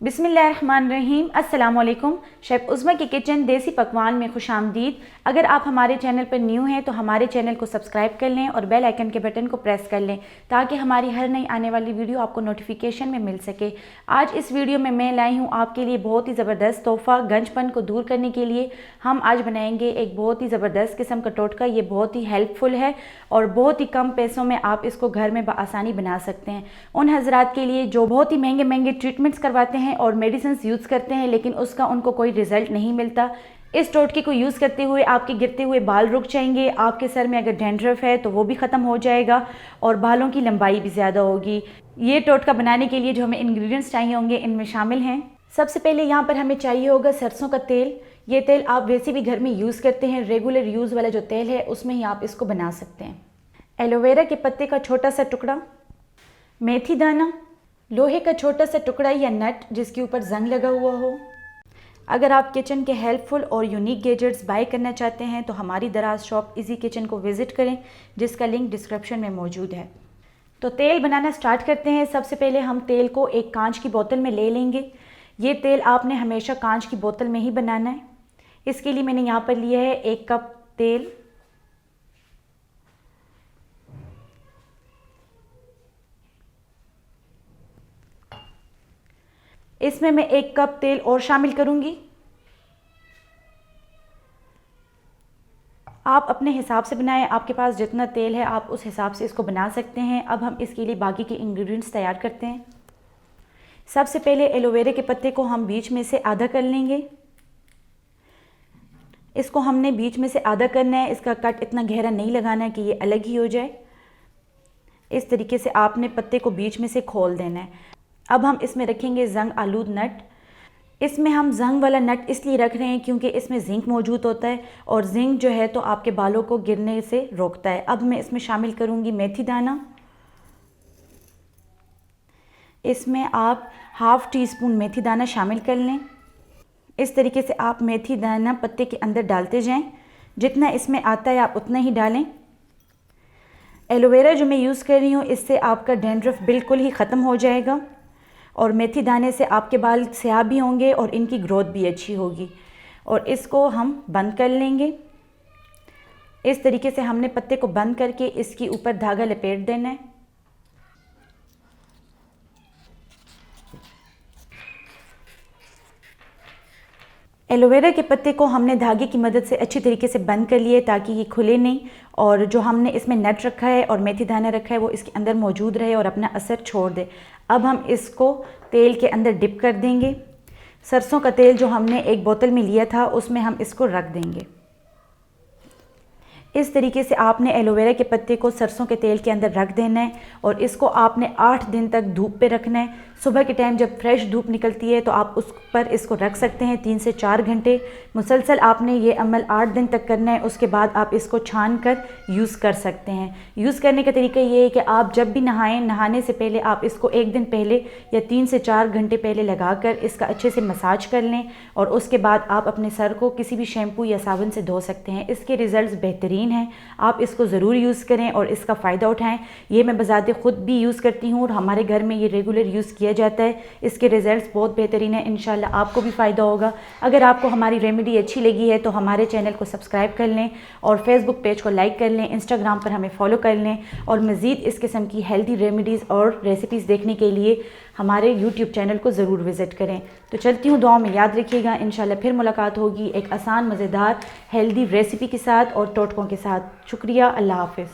बिस्मिल्लाहिर्रहमानिर्रहीम। अस्सलामुअलैकुम। शेफ़ उज़्मा के किचन देसी पकवान में खुशामदीद। अगर आप हमारे चैनल पर न्यू हैं तो हमारे चैनल को सब्सक्राइब कर लें और बेल आइकन के बटन को प्रेस कर लें ताकि हमारी हर नई आने वाली वीडियो आपको नोटिफिकेशन में मिल सके। आज इस वीडियो में मैं लाई हूँ आपके लिए बहुत ही ज़बरदस्त तोहफ़ा। गंजपन को दूर करने के लिए हम आज बनाएंगे एक बहुत ही ज़बरदस्त किस्म का टोटका। ये बहुत ही हेल्पफुल है और बहुत ही कम पैसों में आप इसको घर में बआसानी बना सकते हैं। उन हज़रात के लिए जो बहुत ही महंगे महंगे ट्रीटमेंट्स करवाते हैं और मेडिसिन यूज़ करते हैं लेकिन उसका उनको कोई रिजल्ट नहीं मिलता। इस टोटके को यूज़ करते हुए आपके गिरते हुए बाल रुक जाएंगे। आपके सर में अगर डैंड्रफ है तो वो भी ख़त्म हो जाएगा और बालों की लंबाई भी ज़्यादा होगी। ये टोटका बनाने के लिए जो हमें इंग्रेडिएंट्स चाहिए होंगे इनमें शामिल हैं। सबसे पहले यहाँ पर हमें चाहिए होगा सरसों का तेल। ये तेल आप वैसे भी घर में यूज़ करते हैं, रेगुलर यूज़ वाला जो तेल है उसमें ही आप इसको बना सकते हैं। एलोवेरा के पत्ते का छोटा सा टुकड़ा, मेथी दाना, लोहे का छोटा सा टुकड़ा या नट जिसके ऊपर जंग लगा हुआ हो। अगर आप किचन के हेल्पफुल और यूनिक गैजेट्स बाय करना चाहते हैं तो हमारी दराज शॉप इजी किचन को विज़िट करें जिसका लिंक डिस्क्रिप्शन में मौजूद है। तो तेल बनाना स्टार्ट करते हैं। सबसे पहले हम तेल को एक कांच की बोतल में ले लेंगे। ये तेल आपने हमेशा कांच की बोतल में ही बनाना है। इसके लिए मैंने यहाँ पर लिया है 1 कप तेल। इसमें मैं 1 कप तेल और शामिल करूंगी। आप अपने हिसाब से बनाएं, आपके पास जितना तेल है आप उस हिसाब से इसको बना सकते हैं। अब हम इसके लिए बाकी के इंग्रेडिएंट्स तैयार करते हैं। सबसे पहले एलोवेरा के पत्ते को हम बीच में से आधा कर लेंगे। इसको हमने बीच में से आधा करना है। इसका कट इतना गहरा नहीं लगाना है कि ये अलग ही हो जाए। इस तरीके से आपने पत्ते को बीच में से खोल देना है। अब हम इसमें रखेंगे जंग आलूद नट। इसमें हम जंग वाला नट इसलिए रख रहे हैं क्योंकि इसमें जिंक मौजूद होता है और जिंक जो है तो आपके बालों को गिरने से रोकता है। अब मैं इसमें शामिल करूंगी मेथी दाना। इसमें आप हाफ़ टी स्पून मेथी दाना शामिल कर लें। इस तरीके से आप मेथी दाना पत्ते के अंदर डालते जाएं। जितना इसमें आता है आप उतना ही डालें। एलोवेरा जो मैं यूज़ कर रही हूँ इससे आपका डैंड्रफ बिल्कुल ही ख़त्म हो जाएगा और मेथी दाने से आपके बाल स्याह भी होंगे और इनकी ग्रोथ भी अच्छी होगी। और इसको हम बंद कर लेंगे। इस तरीके से हमने पत्ते को बंद करके इसके ऊपर धागा लपेट देना है। एलोवेरा के पत्ते को हमने धागे की मदद से अच्छी तरीके से बंद कर लिए ताकि ये खुले नहीं और जो हमने इसमें नट रखा है और मेथी दाना रखा है वो इसके अंदर मौजूद रहे और अपना असर छोड़ दे। अब हम इसको तेल के अंदर डिप कर देंगे। सरसों का तेल जो हमने एक बोतल में लिया था उसमें हम इसको रख देंगे। इस तरीके से आपने एलोवेरा के पत्ते को सरसों के तेल के अंदर रख देना है और इसको आपने 8 दिन तक धूप पे रखना है। सुबह के टाइम जब फ्रेश धूप निकलती है तो आप उस पर इसको रख सकते हैं 3 से 4 घंटे। मुसलसल आपने ये अमल 8 दिन तक करना है। उसके बाद आप इसको छान कर यूज़ कर सकते हैं। यूज़ करने का तरीका ये है कि आप जब भी नहाएं, नहाने से पहले आप इसको 1 दिन पहले या 3 से 4 घंटे पहले लगाकर इसका अच्छे से मसाज कर लें और उसके बाद आप अपने सर को किसी भी शैम्पू या साबुन से धो सकते हैं। इसके रिज़ल्ट बेहतरीन है। आप इसको ज़रूर यूज़ करें और इसका फ़ायदा उठाएं। ये मैं बज़ाते ख़ुद भी यूज़ करती हूँ और हमारे घर में ये रेगुलर यूज़ किया जाता है। इसके रिज़ल्ट्स बहुत बेहतरीन है। इंशाल्लाह आपको भी फ़ायदा होगा। अगर आपको हमारी रेमेडी अच्छी लगी है तो हमारे चैनल को सब्सक्राइब कर लें और फेसबुक पेज को लाइक कर लें। इंस्टाग्राम पर हमें फॉलो कर लें और मज़ीद इस किस्म की हेल्दी रेमेडीज़ और रेसिपीज़ देखने के लिए हमारे यूट्यूब चैनल को ज़रूर विज़िट करें। तो चलती हूँ, दुआ में याद रखिएगा। इंशाल्लाह फिर मुलाकात होगी एक आसान मज़ेदार हेल्दी रेसिपी के साथ और टोटकों के साथ। शुक्रिया। अल्लाह हाफ़िज़।